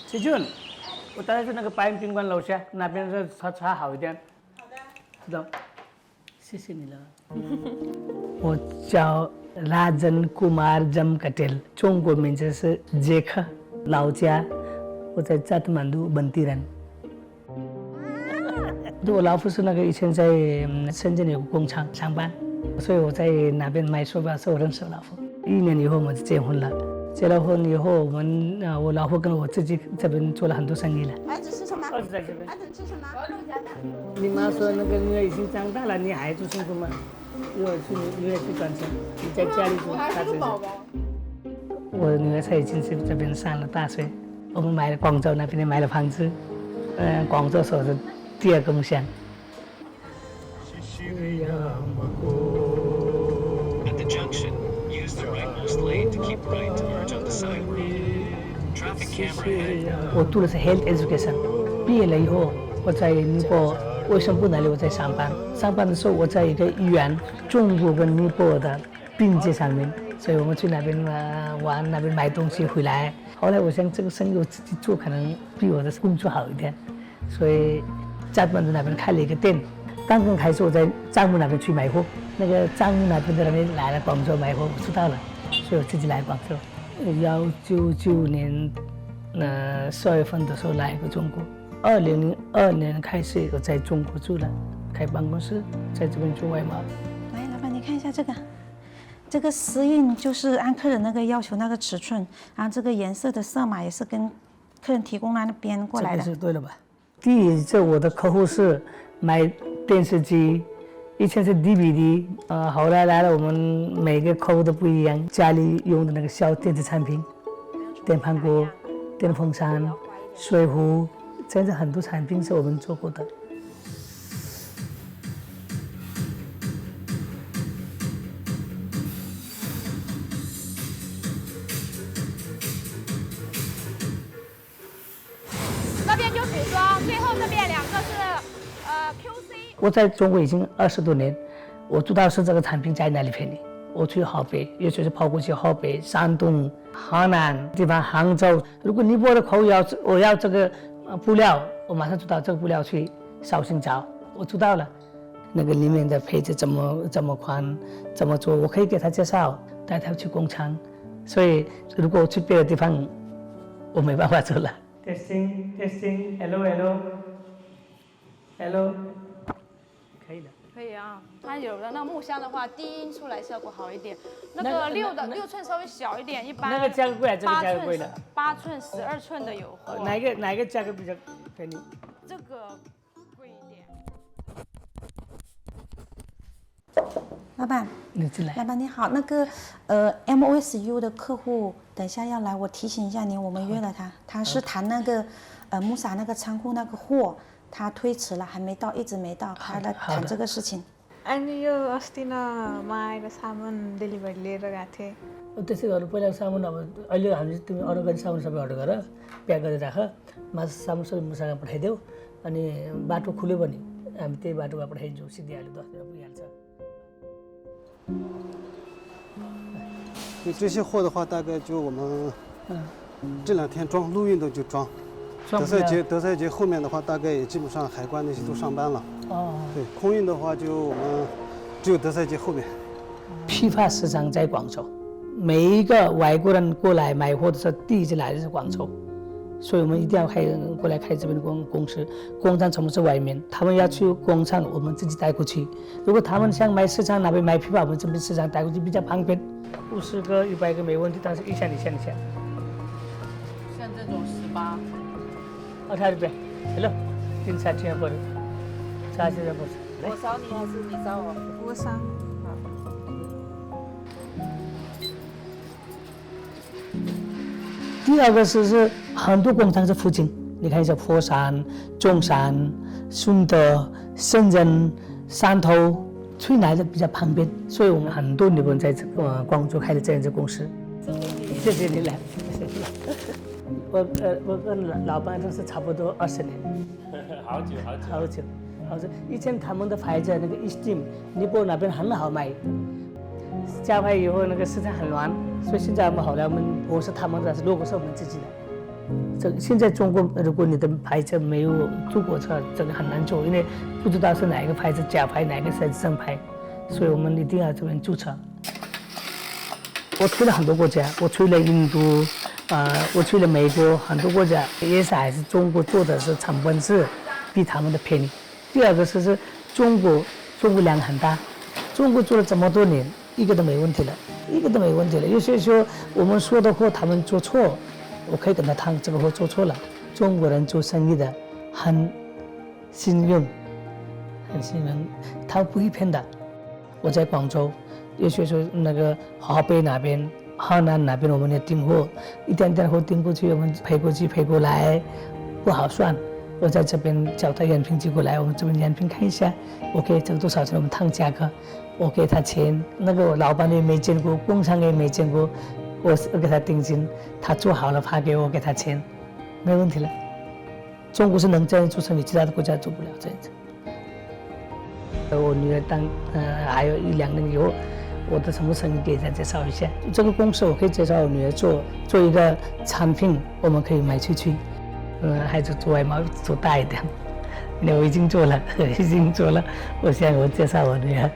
齐俊，我带他去那个白云宾馆楼下，那边的茶好一点。好的。知道，谢谢你了。我叫Rajan Kumar Jamkatel， 中国名字是杰克，老家我在加德满都本地人。我老婆是那个以前在深圳有个工厂上班，所以我在那邊買手錶，所以我認識我老婆。1年以後我們就結婚了。結了婚以後，我老婆跟我自己這邊做了很多生意了。兒子吃什麼？兒子在這邊。兒子吃什麼？你媽說那個女兒已經長大了，你還做辛苦嗎？女兒去賺錢，你在家裡做。我還是個寶寶。我女兒才已經是這邊上了大學，我們買了廣州那邊買了房子，廣州是我的第二個夢想。At the junction, use the rightmost lane to keep right to merge on the side road. Traffic camera ahead. 我讀的是 Health Education， 畢業了以後，我在尼泊爾衛生部那裡我在上班。上班的時候，我在一個醫院，中國跟尼泊爾的邊界上面，所以我們去那邊玩，那邊買東西回來。後來我想這個生意我自己做可能比我的工作好一點，所以加德滿都那邊開了一個店。剛剛開始我在樟木那邊去買貨，那個樟木那邊的人來了廣州買貨，我知道了，所以我自己來廣州。1999年12月份的時候來過中國，2002年開始我在中國住了，開辦公室，在這邊做外貿。來，老闆你看一下這個石印就是按客人那個要求那個尺寸，然後這個顏色的色碼也是跟客人提供那邊過來的。這個是對了吧？第一，這我的客戶是買電視機，以前是 DVD， 後來來了我們每個客戶都不一樣，家裡用的那個小電子產品，電飯鍋、電風扇、水壺，真的很多產品是我們做過的。那邊就組裝，最後這邊兩個是QC。我在中國已經20多年，我知道是這個產品在哪裡便宜。我去河北，也就是跑過去河北、山東、河南地方、杭州。如果尼泊爾的客戶我要這個布料，我馬上知道這個布料去紹興找，我知道了。那個裡面的配置怎麼寬，怎麼做，我可以給他介紹，帶他去工廠。所以如果我去別的地方，我沒辦法做了。Testing, hello， 可以的。可以啊，它有的那個木箱的話，低音出來效果好一點。那個6寸稍微小一點，一般。那個價格貴，這個價格貴了。8寸、12寸的有貨。哪個價格比較便宜？這個貴一點。老闆，你進來。老闆你好，那個MOSU 的客戶等一下要來，我提醒一下您，我們約了他，他是談那個木薩那個倉庫那個貨。他推遲了，還沒到，一直沒到，他來談這個事情。अनि यो अस्ति न मागेको सामान डेलिभरी लिएर गएको थिएँ। त्यसै गरेर पहिला सामान अब अहिले हामी तिमी अर्डर गर्ने सामान सबै अर्डर गर, प्याक गरेर राख, सामान सबै मसँग पठाइदेऊ, अनि बाटो खुल्यो भने हामी त्यही बाटोमा पठाइदिन्छौँ, सिधिहाल्यो 10 दिनमा पुगिहाल्छ।这些貨的話，大概就我們這2天裝，陸運的就裝。德賽節後面的話，大概也基本上海關那些都上班了。哦。對，空運的話就我們只有德賽節後面。批發市場在廣州，每一個外國人過來買貨的時候，第一次來的是廣州，所以我們一定要過來開這邊的公司。工廠全部是外面，他們要去工廠，我們自己帶過去。如果他們想買市場那邊買批發，我們這邊市場帶過去比較方便。50個、100個沒問題，但是一箱。像這種18。18 रुपियाँ हेलो 360 यहाँ पऱ्यो 40 रुपियाँ पर्छ我掃你還是你掃我？我掃。第二個是很多工廠在附近，你看一下佛山、中山、順德、深圳、汕頭，最南的比較旁邊，所以我們很多日本人在廣州開了這樣的公司。謝謝你來，謝謝。我跟老闆認識差不多20年，好久。以前他們的牌子那個 Esteem， 尼泊爾那邊很好賣，加牌以後那個市場很亂，所以現在我們後來我們不是他們的，如果是我們自己的。現在中國如果你的牌子沒有注冊，這個很難做，因為不知道是哪一個牌子假牌，哪個是正牌，所以我們一定要這邊注冊。我去了很多國家，我去了印度，我去了美國，很多國家也是還是中國做的是成本是比他們的便宜。第二個是中國量很大，中國做了這麼多年，一個都沒問題了。有些時候我們說的貨他們做錯，我可以跟他談，這個貨做錯了。中國人做生意的很信用，他不會騙的。我在廣州，有些時候那個河北那邊、河南那邊，我們要訂貨，一點貨訂過去，我們賠過去賠過來，不好算。我在這邊叫他樣品寄過來，我們這邊樣品看一下，我給這個多少錢，我們談價格，我給他錢，那個我老闆也沒見過，工廠也沒見過，我給他定金，他做好了發給我，給他錢，沒問題了。中國是能這樣做生意，其他的國家做不了這樣子。我女兒還有1-2年以後，我的什麼生意給她介紹一下。這個公司我可以介紹我女兒做一個產品，我們可以賣出去。孩子做外貿做大一點，我已經做了，我現在介紹我女兒。